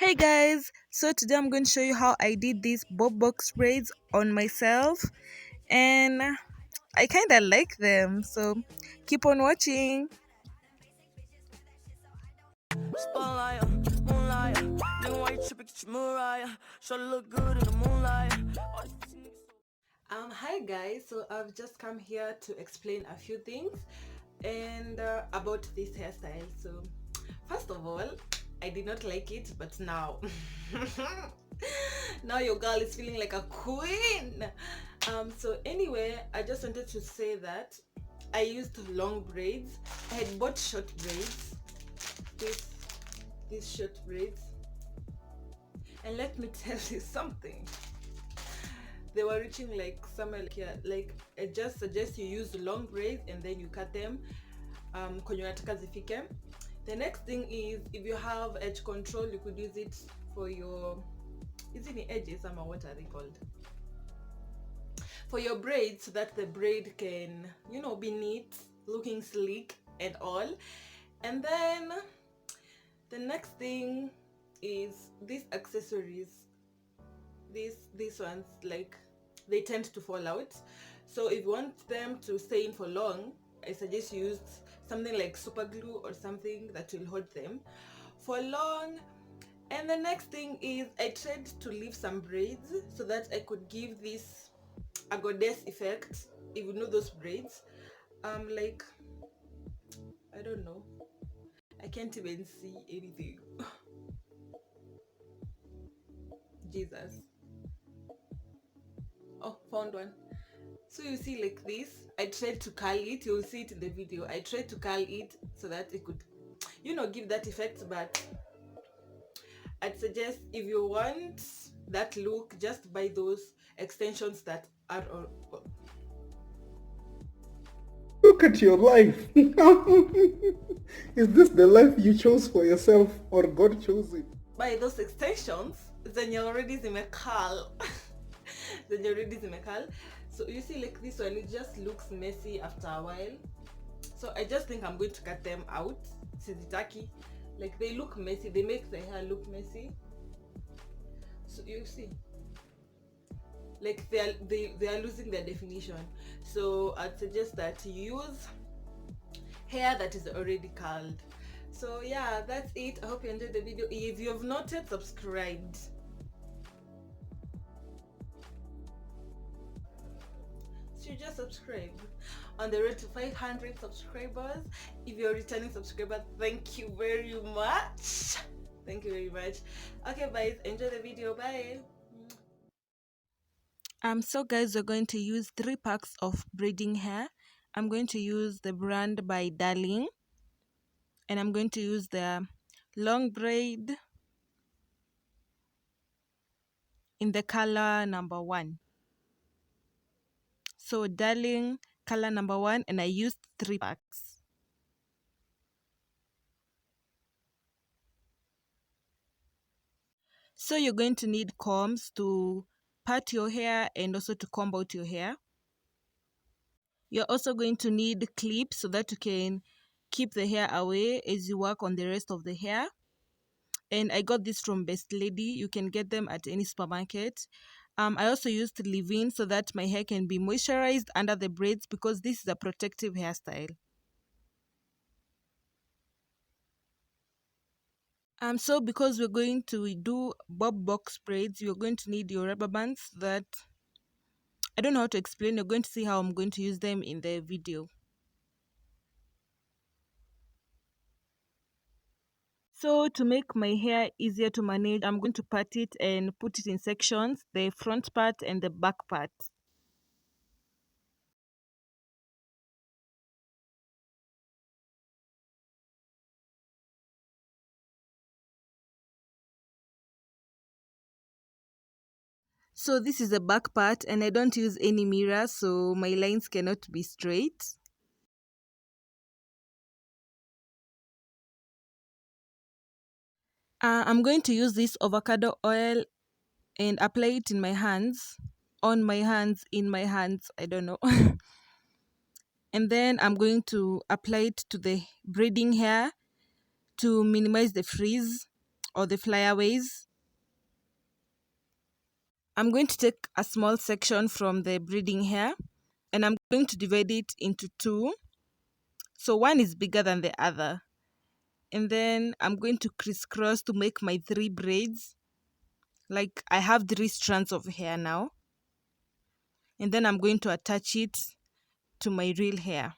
Hey guys, so today I'm going to show you how I did these bob box braids on myself, and I kind of like them, so keep on watching. Spotlight, moonlight. Nigga, why you tripping? Get your Mariah. Show look good in the moonlight. All these pussy niggas Hi guys, so I've just come here to explain a few things and about this hairstyle. So first of all, I did not like it, but now now your girl is feeling like a queen. So anyway, I just wanted to say that I used long braids. I had bought short braids, this these short braids, and let me tell you something. They were reaching like somewhere like here. Like, I just suggest you use long braids and then you cut them kwenye unataka zifike. The next thing is, if you have edge control, you could use it for your, is it the edges, or what are they called, for your braids, so that the braid can, be neat, looking sleek and all. And then the next thing is these accessories. These ones, like, they tend to fall out, so if you want them to stay in for long, I suggest you use something like super glue or something that will hold them for long. And the next thing is, I tried to leave some braids so that I could give this a goddess effect, if you know those braids. Like, I don't know, I can't even see anything. Jesus. Oh, found one. So you see, like this, I tried to curl it. You'll see it in the video. I tried to curl it so that it could, give that effect. But I'd suggest, if you want that look, just buy those extensions that are on. Look at your life. Is this the life you chose for yourself or God chose it? Buy those extensions, then you're already zimekal. Then you're already zimekal. So you see, like this one, it just looks messy after a while. So I just think I'm going to cut them out. Sizitaki, like, they look messy, they make the hair look messy. So you see, like, they are losing their definition. So I'd suggest that you use hair that is already curled. So yeah, that's it. I hope you enjoyed the video. If you have not yet subscribed, so you just subscribe. On the road to 500 subscribers. If you're a returning subscriber, thank you very much. Thank you very much. Okay, guys, enjoy the video. Bye. So guys, we're going to use 3 packs of braiding hair. I'm going to use the brand by Darling, and I'm going to use the long braid in the color number 1. So Darling color number 1, and I used 3 packs. So you're going to need combs to part your hair and also to comb out your hair. You're also going to need clips so that you can keep the hair away as you work on the rest of the hair. And I got this from Best Lady. You can get them at any supermarket. I also used leave-in so that my hair can be moisturized under the braids, because this is a protective hairstyle. So because we're going to do bob box braids, you're going to need your rubber bands that I don't know how to explain. You're going to see how I'm going to use them in the video. So to make my hair easier to manage, I'm going to part it and put it in sections, the front part and the back part. So this is the back part, and I don't use any mirror, so my lines cannot be straight. I'm going to use this avocado oil and apply it in my hands, on my hands, in my hands, I don't know. And then I'm going to apply it to the braiding hair to minimize the frizz or the flyaways. I'm going to take a small section from the breeding hair and I'm going to divide it into two. So one is bigger than the other. And then I'm going to crisscross to make my three braids. Like I have three strands of hair now. And then I'm going to attach it to my real hair.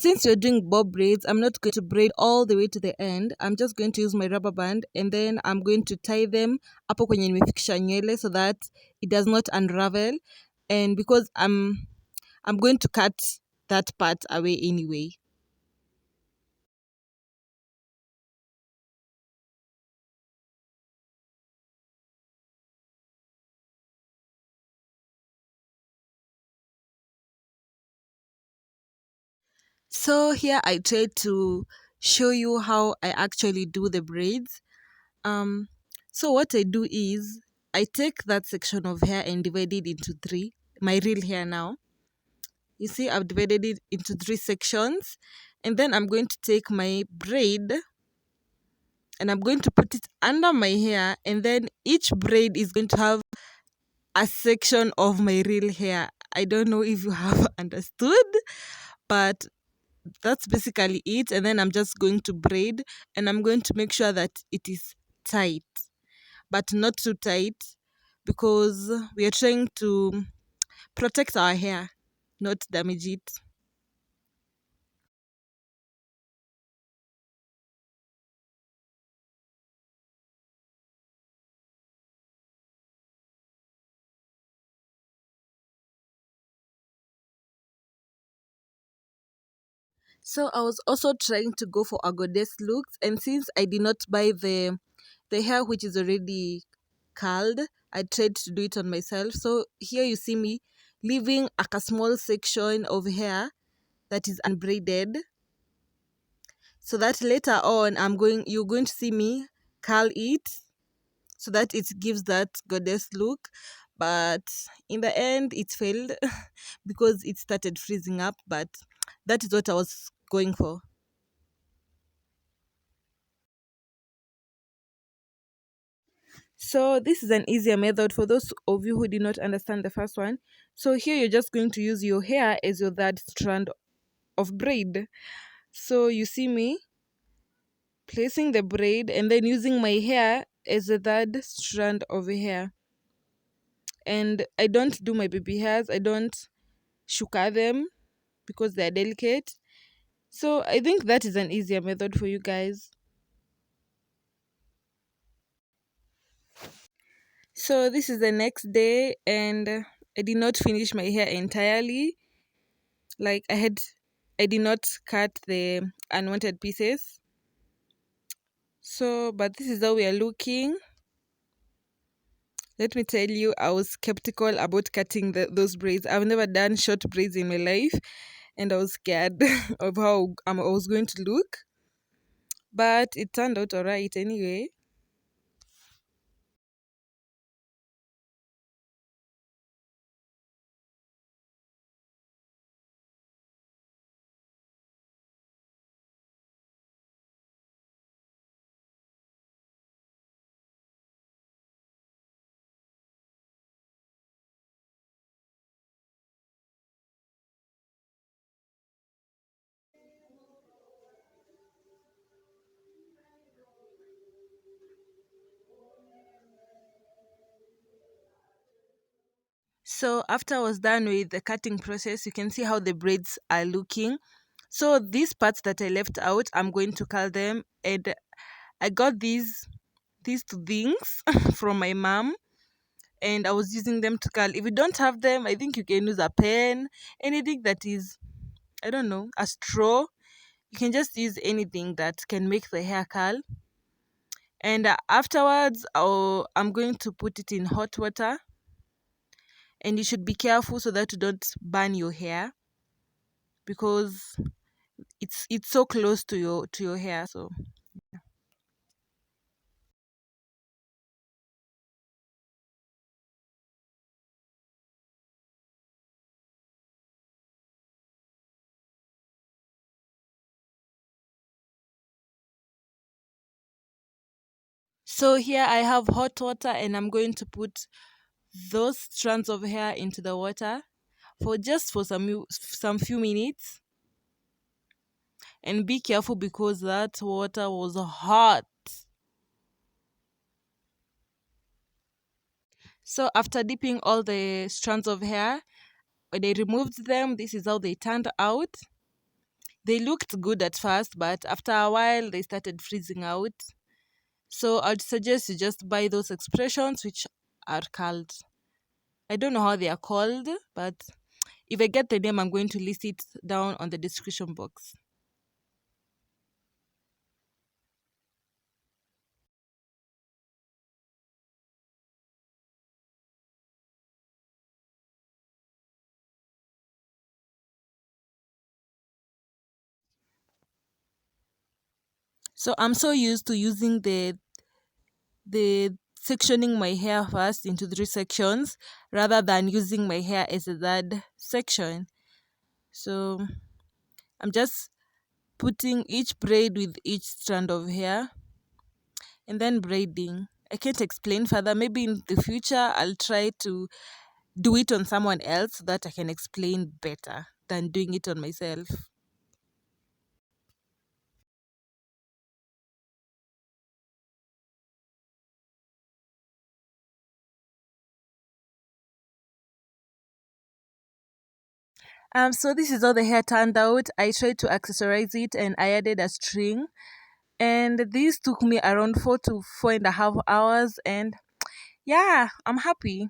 Since you're doing bob braids, I'm not going to braid all the way to the end. I'm just going to use my rubber band and then I'm going to tie them hapo kwenye nimefikisha nywele so that it does not unravel. And because I'm going to cut that part away anyway. So here I tried to show you how I actually do the braids. Um, so what I do is I take that section of hair and divide it into three. My real hair now. You see, I've divided it into three sections, and then I'm going to take my braid and I'm going to put it under my hair, and then each braid is going to have a section of my real hair. I don't know if you have understood, but that's basically it. And then I'm just going to braid and I'm going to make sure that it is tight, but not too tight because we are trying to protect our hair, not damage it. So I was also trying to go for a goddess looks, and since I did not buy the hair which is already curled, I tried to do it on myself. So here you see me leaving a small section of hair that is unbraided, so that later on you're going to see me curl it so that it gives that goddess look. But in the end it failed because it started freezing up, but that is what I was going for. So this is an easier method for those of you who did not understand the first one. So here you're just going to use your hair as your third strand of braid. So you see me placing the braid and then using my hair as a third strand of hair. And I don't do my baby hairs, I don't shuka them because they're delicate. So I think that is an easier method for you guys. So this is the next day and I did not finish my hair entirely. Like I did not cut the unwanted pieces. So but this is how we are looking. Let me tell you, I was skeptical about cutting those braids. I've never done short braids in my life and I was scared of how I was going to look, but it turned out alright anyway. So after I was done with the cutting process, you can see how the braids are looking. So these parts that I left out, I'm going to curl them, and I got these two things from my mom, and I was using them to curl. If you don't have them, I think you can use a pen, anything that is, I don't know, a straw. You can just use anything that can make the hair curl. And afterwards, I'm going to put it in hot water. And you should be careful so that you don't burn your hair, because it's so close to your hair. So here I have hot water, and I'm going to put those strands of hair into the water for some few minutes. And be careful because that water was hot. So after dipping all the strands of hair, when I removed them, this is how they turned out. They looked good at first, but after a while they started freezing out. So I'd suggest you just buy those expressions which are called, I don't know how they are called, but if I get the name, I'm going to list it down on the description box. So I'm so used to using the sectioning my hair first into three sections rather than using my hair as a third section. So I'm just putting each braid with each strand of hair and then braiding. I can't explain further. Maybe in the future I'll try to do it on someone else so that I can explain better than doing it on myself. So this is how the hair turned out. I tried to accessorize it and I added a string. And this took me around 4 to 4.5 hours. And yeah, I'm happy.